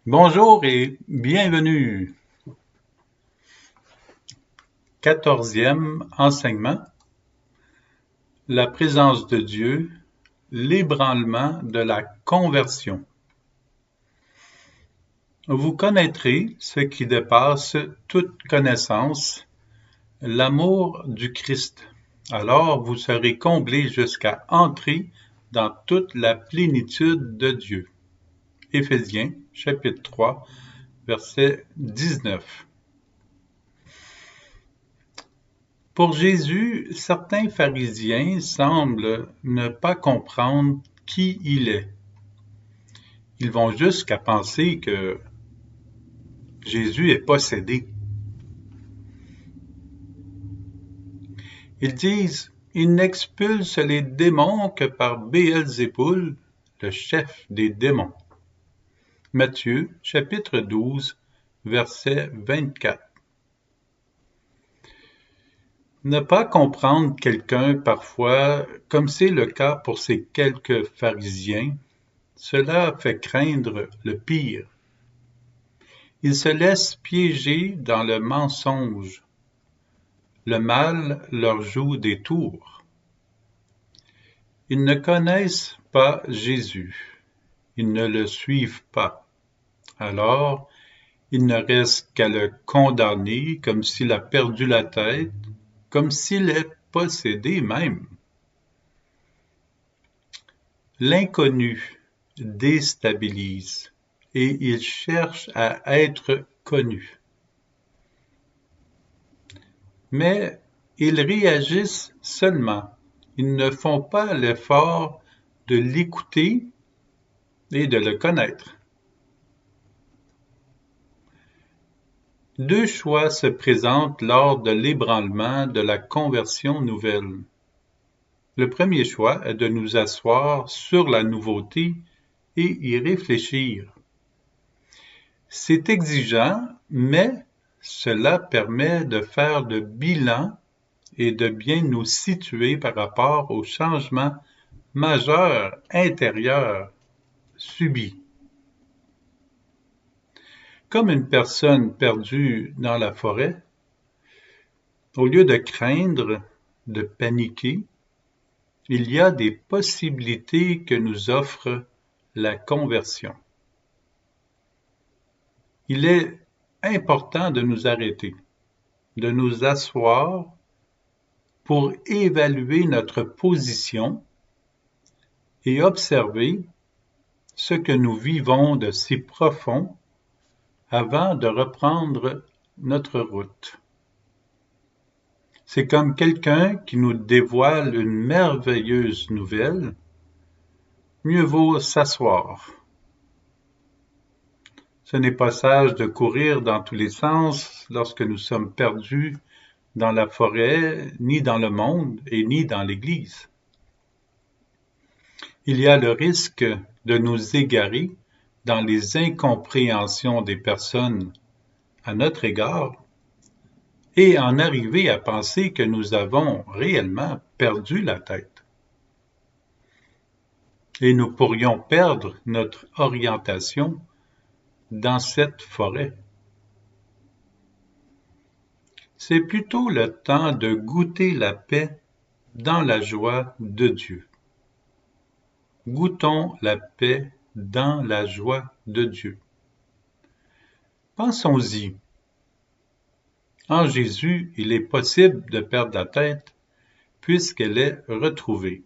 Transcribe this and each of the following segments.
Bonjour et bienvenue. 14e enseignement, la présence de Dieu, l'ébranlement de la conversion. Vous connaîtrez ce qui dépasse toute connaissance, l'amour du Christ. Alors vous serez comblés jusqu'à entrer dans toute la plénitude de Dieu. Éphésiens, chapitre 3, verset 19. Pour Jésus, certains pharisiens semblent ne pas comprendre qui il est. Ils vont jusqu'à penser que Jésus est possédé. Ils disent, il n'expulse les démons que par Béelzéboul, le chef des démons. Matthieu, chapitre 12, verset 24. Ne pas comprendre quelqu'un parfois, comme c'est le cas pour ces quelques pharisiens, cela fait craindre le pire. Ils se laissent piéger dans le mensonge. Le mal leur joue des tours. Ils ne connaissent pas Jésus. Ils ne le suivent pas. Alors, il ne reste qu'à le condamner comme s'il a perdu la tête, comme s'il est possédé même. L'inconnu déstabilise et il cherche à être connu. Mais ils réagissent seulement. Ils ne font pas l'effort de l'écouter et de le connaître. Deux choix se présentent lors de l'ébranlement de la conversion nouvelle. Le premier choix est de nous asseoir sur la nouveauté et y réfléchir. C'est exigeant, mais cela permet de faire le bilan et de bien nous situer par rapport aux changements majeurs intérieurs subis. Comme une personne perdue dans la forêt, au lieu de craindre, de paniquer, il y a des possibilités que nous offre la conversion. Il est important de nous arrêter, de nous asseoir pour évaluer notre position et observer ce que nous vivons de si profond avant de reprendre notre route. C'est comme quelqu'un qui nous dévoile une merveilleuse nouvelle. Mieux vaut s'asseoir. Ce n'est pas sage de courir dans tous les sens lorsque nous sommes perdus dans la forêt, ni dans le monde et ni dans l'Église. Il y a le risque de nous égarer dans les incompréhensions des personnes à notre égard et en arriver à penser que nous avons réellement perdu la tête. Et nous pourrions perdre notre orientation dans cette forêt. C'est plutôt le temps de goûter la paix dans la joie de Dieu. Goûtons la paix dans la joie de Dieu. Pensons-y. En Jésus, il est possible de perdre la tête puisqu'elle est retrouvée.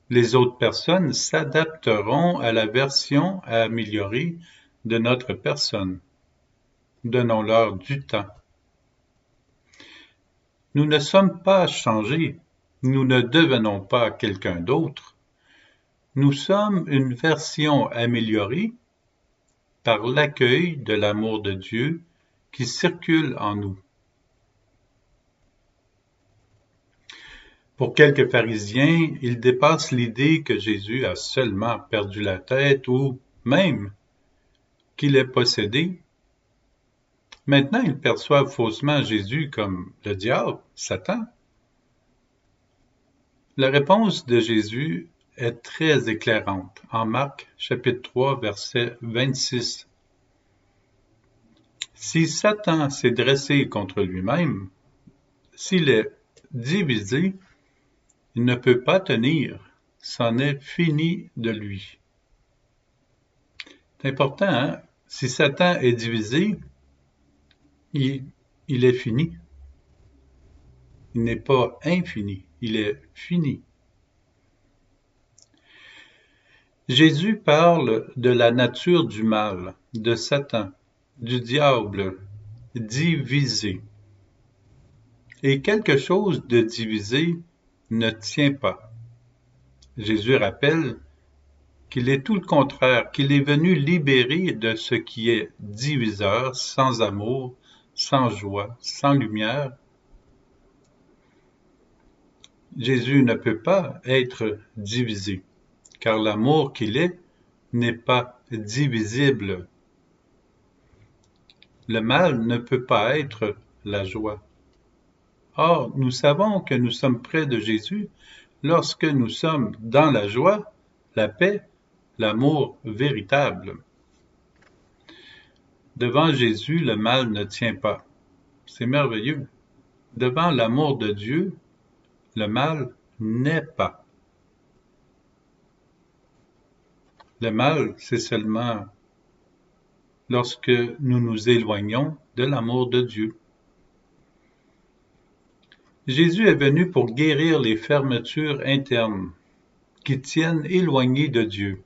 Les autres personnes s'adapteront à la version à améliorer de notre personne. Donnons-leur du temps. Nous ne sommes pas changés. Nous ne devenons pas quelqu'un d'autre. Nous sommes une version améliorée par l'accueil de l'amour de Dieu qui circule en nous. Pour quelques pharisiens, il dépasse l'idée que Jésus a seulement perdu la tête ou même qu'il est possédé. Maintenant, ils perçoivent faussement Jésus comme le diable, Satan. La réponse de Jésus est très éclairante en Marc chapitre 3, versets 26 Si Satan s'est dressé contre lui-même, s'il est divisé, il ne peut pas tenir, c'en est fini de lui. C'est important, hein? Si Satan est divisé, il est fini. Il n'est pas infini, il est fini. Jésus parle de la nature du mal, de Satan, du diable, divisé. Et quelque chose de divisé ne tient pas. Jésus rappelle qu'il est tout le contraire, qu'il est venu libérer de ce qui est diviseur, sans amour, sans joie, sans lumière. Jésus ne peut pas être divisé, car l'amour qu'il est n'est pas divisible. Le mal ne peut pas être la joie. Or, nous savons que nous sommes près de Jésus lorsque nous sommes dans la joie, la paix, l'amour véritable. Devant Jésus, le mal ne tient pas. C'est merveilleux. Devant l'amour de Dieu, le mal n'est pas. Le mal, c'est seulement lorsque nous nous éloignons de l'amour de Dieu. Jésus est venu pour guérir les fermetures internes qui tiennent éloignés de Dieu,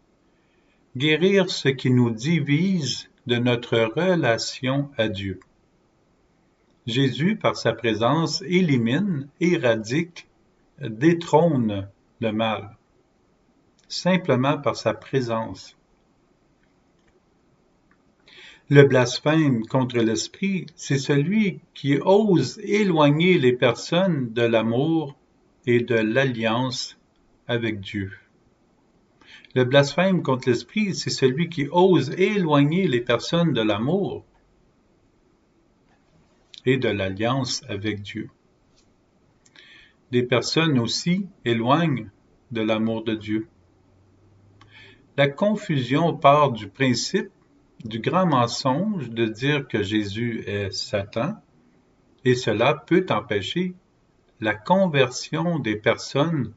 guérir ce qui nous divise de notre relation à Dieu. Jésus, par sa présence, élimine, éradique, détrône le mal, simplement par sa présence. Le blasphème contre l'Esprit, c'est celui qui ose éloigner les personnes de l'amour et de l'alliance avec Dieu. Le blasphème contre l'Esprit, c'est celui qui ose éloigner les personnes de l'amour et de l'alliance avec Dieu. Des personnes aussi éloignent de l'amour de Dieu. La confusion part du principe du grand mensonge de dire que Jésus est Satan, et cela peut empêcher la conversion des personnes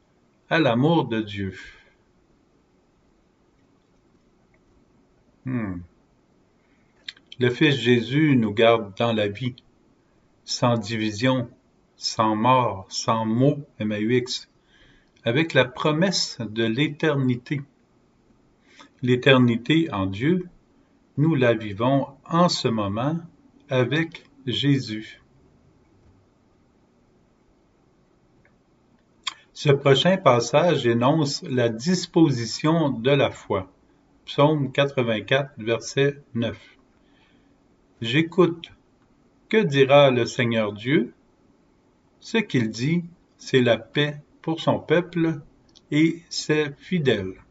à l'amour de Dieu. Le Fils Jésus nous garde dans la vie, sans division, sans mort, sans mot, MAUX, avec la promesse de l'éternité. L'éternité en Dieu, nous la vivons en ce moment avec Jésus. Ce prochain passage énonce la disposition de la foi. Psaume 84, verset 9. J'écoute. Que dira le Seigneur Dieu? Ce qu'il dit, c'est la paix pour son peuple et ses fidèles.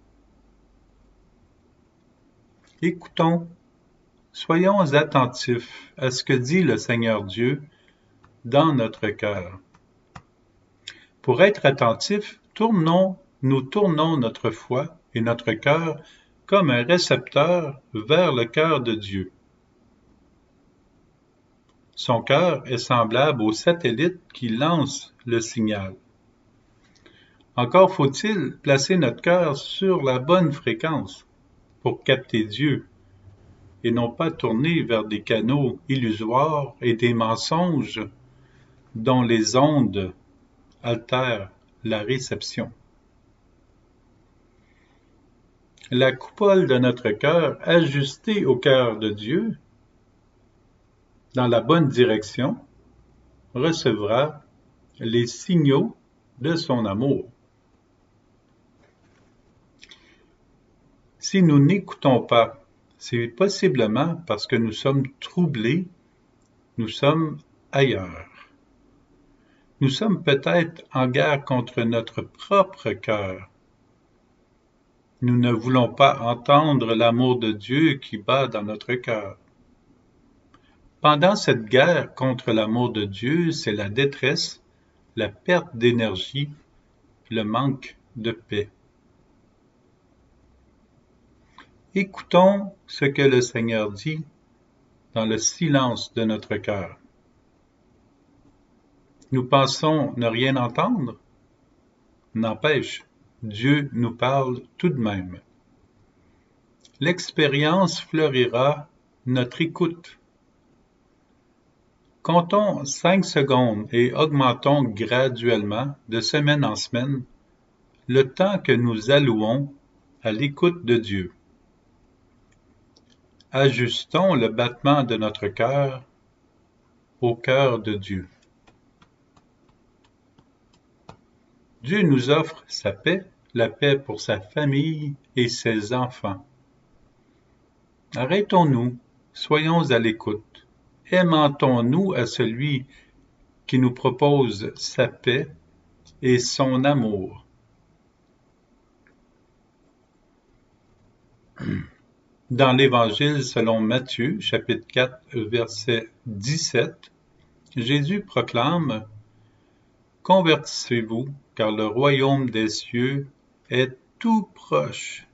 Écoutons, soyons attentifs à ce que dit le Seigneur Dieu dans notre cœur. Pour être attentifs, nous tournons notre foi et notre cœur comme un récepteur vers le cœur de Dieu. Son cœur est semblable au satellite qui lance le signal. Encore faut-il placer notre cœur sur la bonne fréquence pour capter Dieu et non pas tourner vers des canaux illusoires et des mensonges dont les ondes altèrent la réception. La coupole de notre cœur, ajustée au cœur de Dieu, dans la bonne direction, recevra les signaux de son amour. Si nous n'écoutons pas, c'est possiblement parce que nous sommes troublés, nous sommes ailleurs. Nous sommes peut-être en guerre contre notre propre cœur. Nous ne voulons pas entendre l'amour de Dieu qui bat dans notre cœur. Pendant cette guerre contre l'amour de Dieu, c'est la détresse, la perte d'énergie, le manque de paix. Écoutons ce que le Seigneur dit dans le silence de notre cœur. Nous pensons ne rien entendre? N'empêche, Dieu nous parle tout de même. L'expérience fleurira notre écoute. Comptons 5 secondes et augmentons graduellement, de semaine en semaine, le temps que nous allouons à l'écoute de Dieu. Ajustons le battement de notre cœur au cœur de Dieu. Dieu nous offre sa paix, la paix pour sa famille et ses enfants. Arrêtons-nous, soyons à l'écoute. Aimantons-nous à celui qui nous propose sa paix et son amour. Dans l'Évangile selon Matthieu, chapitre 4, verset 17, Jésus proclame « Convertissez-vous, car le royaume des cieux est tout proche. »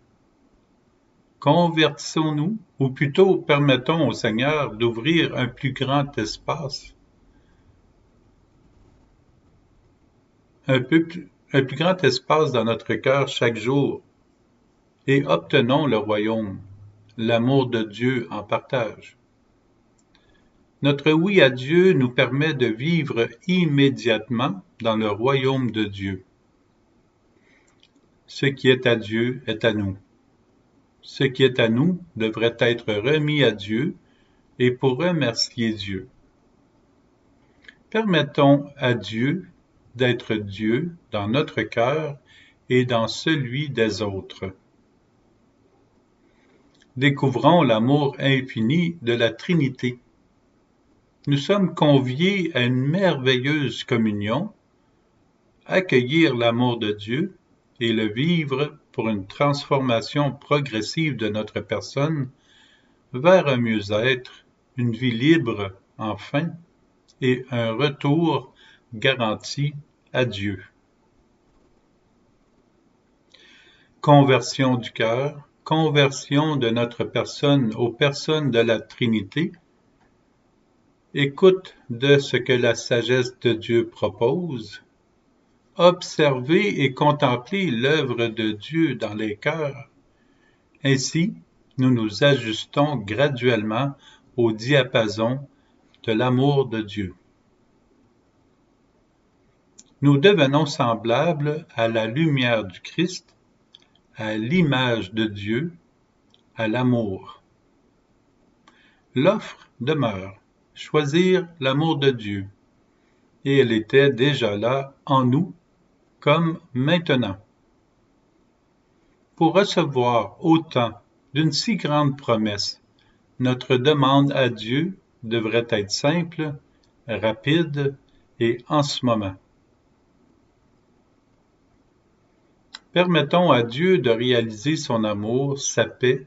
Convertissons-nous, ou plutôt permettons au Seigneur d'ouvrir un plus grand espace, un plus grand espace dans notre cœur chaque jour, et obtenons le royaume, l'amour de Dieu en partage. Notre oui à Dieu nous permet de vivre immédiatement dans le royaume de Dieu. Ce qui est à Dieu est à nous. Ce qui est à nous devrait être remis à Dieu et pour remercier Dieu. Permettons à Dieu d'être Dieu dans notre cœur et dans celui des autres. Découvrons l'amour infini de la Trinité. Nous sommes conviés à une merveilleuse communion, accueillir l'amour de Dieu et le vivre pour une transformation progressive de notre personne vers un mieux-être, une vie libre enfin, et un retour garanti à Dieu. Conversion du cœur, conversion de notre personne aux personnes de la Trinité, écoute de ce que la sagesse de Dieu propose, observer et contempler l'œuvre de Dieu dans les cœurs. Ainsi, nous nous ajustons graduellement au diapason de l'amour de Dieu. Nous devenons semblables à la lumière du Christ, à l'image de Dieu, à l'amour. L'offre demeure, choisir l'amour de Dieu, et elle était déjà là en nous, comme maintenant. Pour recevoir autant d'une si grande promesse, notre demande à Dieu devrait être simple, rapide et en ce moment. Permettons à Dieu de réaliser son amour, sa paix,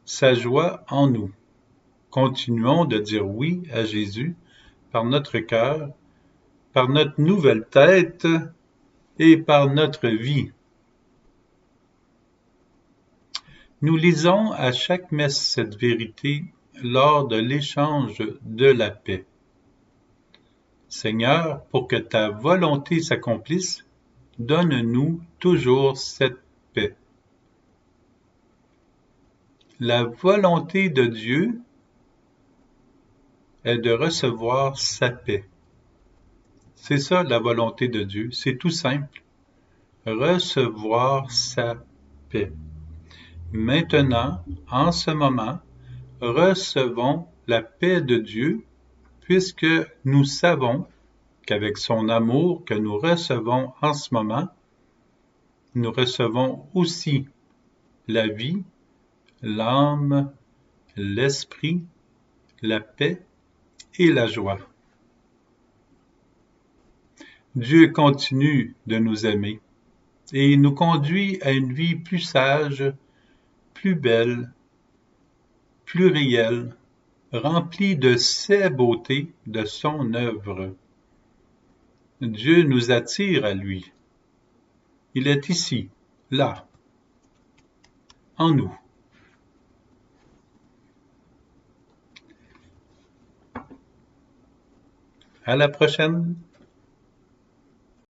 sa joie en nous. Continuons de dire oui à Jésus par notre cœur, par notre nouvelle tête et par notre vie. Nous lisons à chaque messe cette vérité lors de l'échange de la paix. Seigneur, pour que ta volonté s'accomplisse, donne-nous toujours cette paix. La volonté de Dieu est de recevoir sa paix. C'est ça la volonté de Dieu, c'est tout simple. Recevoir sa paix. Maintenant, en ce moment, recevons la paix de Dieu puisque nous savons qu'avec son amour que nous recevons en ce moment, nous recevons aussi la vie, l'âme, l'esprit, la paix et la joie. Dieu continue de nous aimer et nous conduit à une vie plus sage, plus belle, plus réelle, remplie de ses beautés, de son œuvre. Dieu nous attire à lui. Il est ici, là, en nous. À la prochaine!